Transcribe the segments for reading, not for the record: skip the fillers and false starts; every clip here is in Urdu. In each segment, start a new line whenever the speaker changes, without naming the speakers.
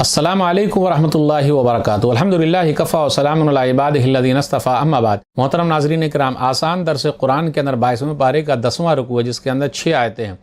السلام علیکم ورحمۃ اللہ وبرکاتہ۔ الحمدللہ کفا وسلام علی عبادہ الذین اصطفیٰ، اما بعد۔ محترم ناظرین کرام، آسان درس قرآن کے اندر 22ویں پارے کا 10واں رکوع ہے، جس کے اندر 6 آیتیں ہیں۔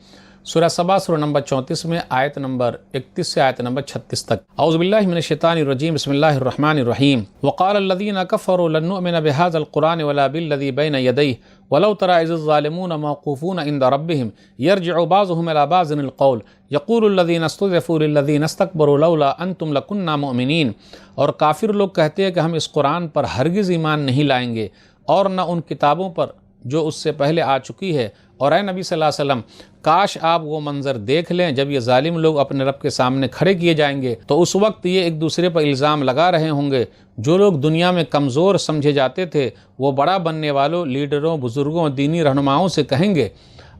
سورہ سبا سورہ نمبر 34 میں آیت نمبر 31 سے آیت نمبر 36 تک۔ اعوذ باللہ من الشیطان الرجیم، بسم اللہ الرحمن الرحیم۔ وقال الذین کفروا لن نؤمن بهذا القرآن ولا بالذی بین یدیہ ولو تری اذ الظالمون موقوفون عند ربهم یرجع بعضهم الی بعض القول یقول الذین استضعفوا للذین استکبروا لولا انتم لکنا مؤمنین۔ اور کافر لوگ کہتے ہیں کہ ہم اس قرآن پر ہرگز ایمان نہیں لائیں گے اور نہ ان کتابوں پر جو اس سے پہلے آ چکی ہے۔ اور اے نبی صلی اللہ علیہ وسلم، کاش آپ وہ منظر دیکھ لیں جب یہ ظالم لوگ اپنے رب کے سامنے کھڑے کیے جائیں گے، تو اس وقت یہ ایک دوسرے پر الزام لگا رہے ہوں گے۔ جو لوگ دنیا میں کمزور سمجھے جاتے تھے وہ بڑا بننے والوں، لیڈروں، بزرگوں، دینی رہنماؤں سے کہیں گے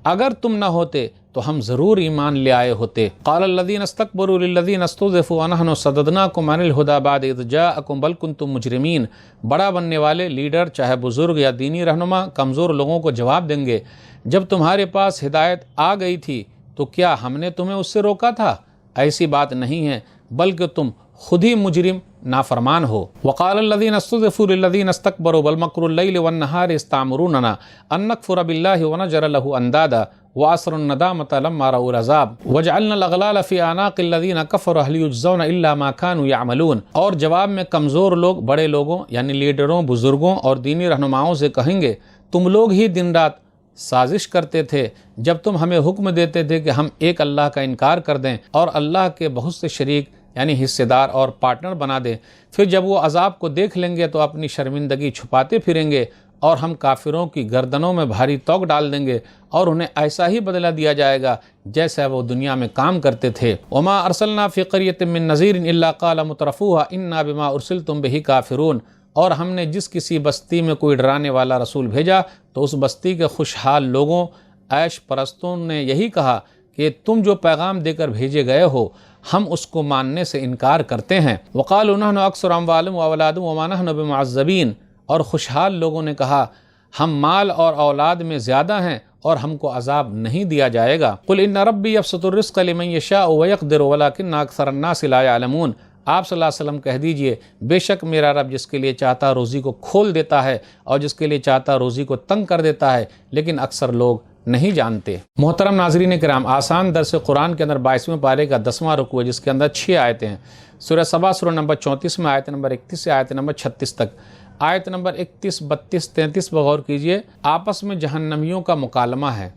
اگر تم نہ ہوتے تو ہم ضرور ایمان لے آئے ہوتے۔ قال الذین استکبروا للذین استضعفوا انحن صددناکم عن الہدی بعد اذ جاءکم بل کنتم مجرمین۔ بڑا بننے والے لیڈر، چاہے بزرگ یا دینی رہنما، کمزور لوگوں کو جواب دیں گے جب تمہارے پاس ہدایت آ گئی تھی تو کیا ہم نے تمہیں اس سے روکا تھا؟ ایسی بات نہیں ہے، بلکہ تم خود ہی مجرم نافرمان ہو۔ وقال الذین استضعفوا للذین استکبروا بل مکر اللیل والنہار اذ تأمروننا ان نکفر باللہ ونجعل لہ اندادا واسروا الندامۃ لما رأوا العذاب وجعلنا الاغلال فی اعناق الذین کفروا هل یجزون الا ما كانوا یعملون۔ اور جواب میں کمزور لوگ بڑے لوگوں یعنی لیڈروں، بزرگوں اور دینی رہنماؤں سے کہیں گے تم لوگ ہی دن رات سازش کرتے تھے جب تم ہمیں حکم دیتے تھے کہ ہم ایک اللہ کا انکار کر دیں اور اللہ کے بہت سے شریک یعنی حصے دار اور پارٹنر بنا دیں۔ پھر جب وہ عذاب کو دیکھ لیں گے تو اپنی شرمندگی چھپاتے پھریں گے اور ہم کافروں کی گردنوں میں بھاری توق ڈال دیں گے اور انہیں ایسا ہی بدلہ دیا جائے گا جیسا وہ دنیا میں کام کرتے تھے۔ وما ارسلنا فی قریۃ من نذیر الا قال مترفوها انا بما ارسلتم بہ کافرون۔ اور ہم نے جس کسی بستی میں کوئی ڈرانے والا رسول بھیجا تو اس بستی کے خوشحال لوگوں، عیش پرستوں نے یہی کہا کہ تم جو پیغام دے کر بھیجے گئے ہو ہم اس کو ماننے سے انکار کرتے ہیں۔ وقالوا نحن اکثر اموال واولاد وما نحن بمعذبین۔ اور خوشحال لوگوں نے کہا ہم مال اور اولاد میں زیادہ ہیں اور ہم کو عذاب نہیں دیا جائے گا۔ قل ان ربی یبسط الرزق لمن یشاء ویقدر ولکن اکثر الناس لا یعلمون۔ آپ صلی اللہ علیہ وسلم کہہ دیجئے بے شک میرا رب جس کے لیے چاہتا روزی کو کھول دیتا ہے اور جس کے لیے چاہتا روزی کو تنگ کر دیتا ہے، لیکن اکثر لوگ نہیں جانتے۔ محترم ناظرین کرام، آسان درس قرآن کے اندر 22ویں پارے کا 10واں رکوع ہے، جس کے اندر 6 آیتیں ہیں۔ سورہ سبا سورہ نمبر 34 میں آیت نمبر 31 سے آیت نمبر 36 تک۔ آیت نمبر 31، 32، 33 پر غور کیجئے۔ آپس میں جہنمیوں کا مکالمہ ہے۔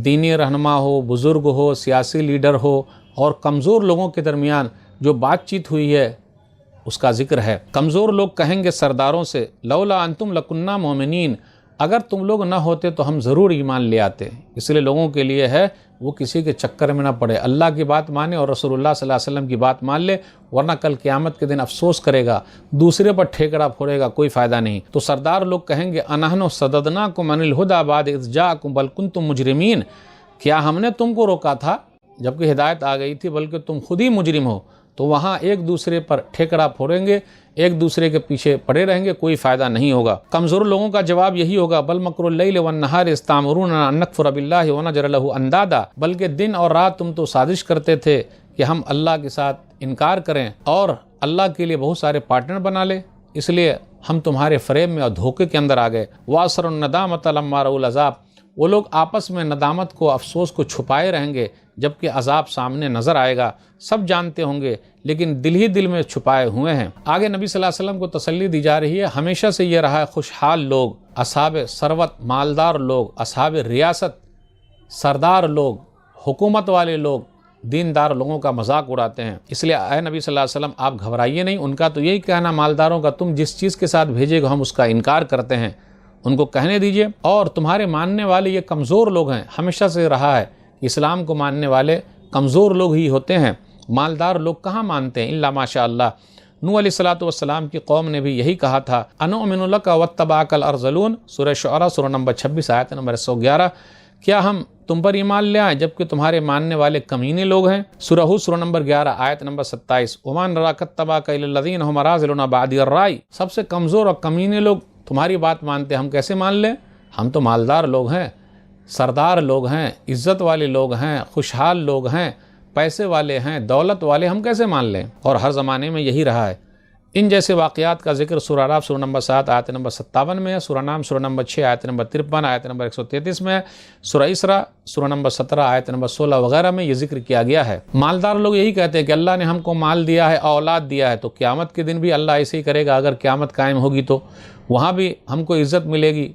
دینی رہنما ہو، بزرگ ہو، سیاسی لیڈر ہو اور کمزور لوگوں کے درمیان جو بات چیت ہوئی ہے اس کا ذکر ہے۔ کمزور لوگ کہیں گے سرداروں سے لولا انتم لکنا مومنین، اگر تم لوگ نہ ہوتے تو ہم ضرور ایمان لے آتے۔ اس لیے لوگوں کے لیے ہے وہ کسی کے چکر میں نہ پڑے، اللہ کی بات مانے اور رسول اللہ صلی اللہ علیہ وسلم کی بات مان لے، ورنہ کل قیامت کے دن افسوس کرے گا، دوسرے پر ٹھیکڑا پھوڑے گا، کوئی فائدہ نہیں۔ تو سردار لوگ کہیں گے انحن صددناکم عن الہدی بعد اذ جاءکم بل کنتم مجرمین، کیا ہم نے تم کو روکا تھا جبکہ ہدایت آ گئی تھی، بلکہ تم خود ہی مجرم ہو۔ تو وہاں ایک دوسرے پر ٹھیکڑا پھوڑیں گے، ایک دوسرے کے پیچھے پڑے رہیں گے، کوئی فائدہ نہیں ہوگا۔ کمزور لوگوں کا جواب یہی ہوگا بل مکر اللیل والنہار اذ تأمروننا ان نکفر باللہ ونجعل لہ اندادا، بلکہ دن اور رات تم تو سازش کرتے تھے کہ ہم اللہ کے ساتھ انکار کریں اور اللہ کے لیے بہت سارے پارٹنر بنا لیں، اس لیے ہم تمہارے فریب میں اور دھوکے کے اندر آ گئے۔ واسروا الندامۃ لما رأوا العذاب، وہ لوگ آپس میں ندامت کو، افسوس کو چھپائے رہیں گے جبکہ عذاب سامنے نظر آئے گا۔ سب جانتے ہوں گے لیکن دل ہی دل میں چھپائے ہوئے ہیں۔ آگے نبی صلی اللہ علیہ وسلم کو تسلی دی جا رہی ہے، ہمیشہ سے یہ رہا ہے خوشحال لوگ، اصحاب ثروت، مالدار لوگ، اصحاب ریاست، سردار لوگ، حکومت والے لوگ دیندار لوگوں کا مذاق اڑاتے ہیں۔ اس لیے اے نبی صلی اللہ علیہ وسلم آپ گھبرائیے نہیں، ان کا تو یہی کہنا مالداروں کا تم جس چیز کے ساتھ بھیجے گا ہم اس کا انکار کرتے ہیں، ان کو کہنے دیجئے۔ اور تمہارے ماننے والے یہ کمزور لوگ ہیں، ہمیشہ سے رہا ہے اسلام کو ماننے والے کمزور لوگ ہی ہوتے ہیں، مالدار لوگ کہاں مانتے ہیں الا ماشاء اللہ۔ نوح علیہ الصلوۃ والسلام کی قوم نے بھی یہی کہا تھا انؤمن لک واتبعک الارذلون، سورہ شعراء سورہ نمبر 26 آیت نمبر 111۔ کیا ہم تم پر ایمان لے آئیں جبکہ تمہارے ماننے والے کمینے لوگ ہیں؟ سورہ ہود سورہ نمبر 11 آیت نمبر 27۔ وما نراک اتبعک الا الذین هم اراذلون بادی الرأی، سب سے کمزور اور کمینے لوگ تمہاری بات مانتے، ہم کیسے مان لیں؟ ہم تو مالدار لوگ ہیں، سردار لوگ ہیں، عزت والے لوگ ہیں، خوشحال لوگ ہیں، پیسے والے ہیں، دولت والے، ہم کیسے مان لیں؟ اور ہر زمانے میں یہی رہا ہے۔ ان جیسے واقعات کا ذکر سورہ اعراف سورہ نمبر 7 آیت نمبر 57 میں ہے، سورہ نام سورہ نمبر 6 آیت نمبر 53 آیت نمبر 133 میں ہے، سورہ اسراء سورہ نمبر 17 آیت نمبر 16 وغیرہ میں یہ ذکر کیا گیا ہے۔ مالدار لوگ یہی کہتے ہیں کہ اللہ نے ہم کو مال دیا ہے، اولاد دیا ہے، تو قیامت کے دن بھی اللہ ایسے ہی کرے گا۔ اگر قیامت قائم ہوگی تو وہاں بھی ہم کو عزت ملے گی،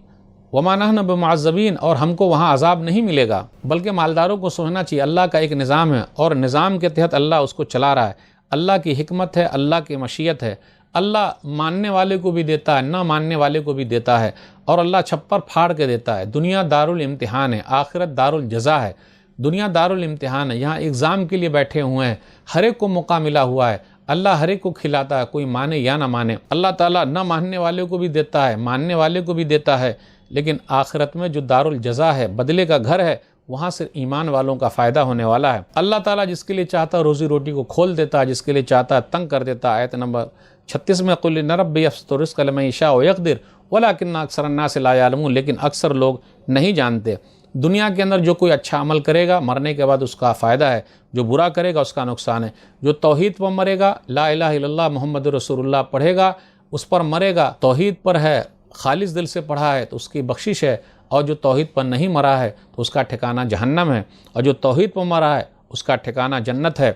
وَمَا نَحْنُ بِمُعَذَّبِينَ، اور ہم کو وہاں عذاب نہیں ملے گا۔ بلکہ مالداروں کو سوچنا چاہیے اللہ کا ایک نظام ہے، اور نظام کے تحت اللہ اس کو چلا رہا ہے۔ اللہ کی حکمت ہے، اللہ کی مشیت ہے۔ اللہ ماننے والے کو بھی دیتا ہے، نہ ماننے والے کو بھی دیتا ہے، اور اللہ چھپر پھاڑ کے دیتا ہے۔ دنیا دارالامتحان ہے، آخرت دارالجزا ہے۔ دنیا دارالامتحان ہے، یہاں ایگزام کے لیے بیٹھے ہوئے ہیں، ہر ایک کو موقع ملا ہوا ہے۔ اللہ ہر ایک کو کھلاتا ہے، کوئی مانے یا نہ مانے۔ اللہ تعالیٰ نہ ماننے والے کو بھی دیتا ہے، ماننے والے کو بھی دیتا ہے، لیکن آخرت میں جو دارالجزا ہے، بدلے کا گھر ہے، وہاں سے ایمان والوں کا فائدہ ہونے والا ہے۔ اللہ تعالیٰ جس کے لیے چاہتا ہے روزی روٹی کو کھول دیتا ہے، جس کے لیے چاہتا ہے تنگ کر دیتا ہے۔ آیت نمبر 36 میں قُلْ إِنَّ رَبِّي يَبْسُطُ الرِّزْقَ لِمَن يَشَاءُ وَيَقْدِرُ وَلَٰكِنَّ أَكْثَرَ النَّاسِ لَا يَعْلَمُونَ، لیکن اکثر لوگ نہیں جانتے۔ دنیا کے اندر جو کوئی اچھا عمل کرے گا، مرنے کے بعد اس کا فائدہ ہے، جو برا کرے گا اس کا نقصان ہے۔ جو توحید پر مرے گا، لا الہ الا اللہ محمد رسول اللہ پڑھے گا، اس پر مرے گا، توحید پر ہے، خالص دل سے پڑھا ہے تو اس کی بخشش ہے، اور جو توحید پر نہیں مرا ہے تو اس کا ٹھکانہ جہنم ہے، اور جو توحید پر مرا ہے اس کا ٹھکانہ جنت ہے۔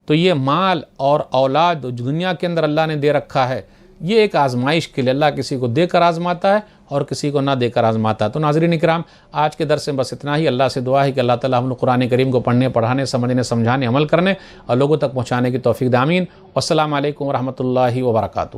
تو یہ مال اور اولاد جو دنیا کے اندر اللہ نے دے رکھا ہے، یہ ایک آزمائش کے لیے اللہ کسی کو دے کر آزماتا ہے اور کسی کو نہ دے کر آزماتا ہے۔ تو ناظرین اکرام، آج کے درس میں بس اتنا ہی۔ اللہ سے دعا ہے کہ اللہ تعالیٰ ہم لوگ قرآن کریم کو پڑھنے، پڑھانے، سمجھنے، سمجھانے، عمل کرنے اور لوگوں تک پہنچانے کی توفیق دے۔ آمین۔ والسلام علیکم ورحمۃ اللہ وبرکاتہ۔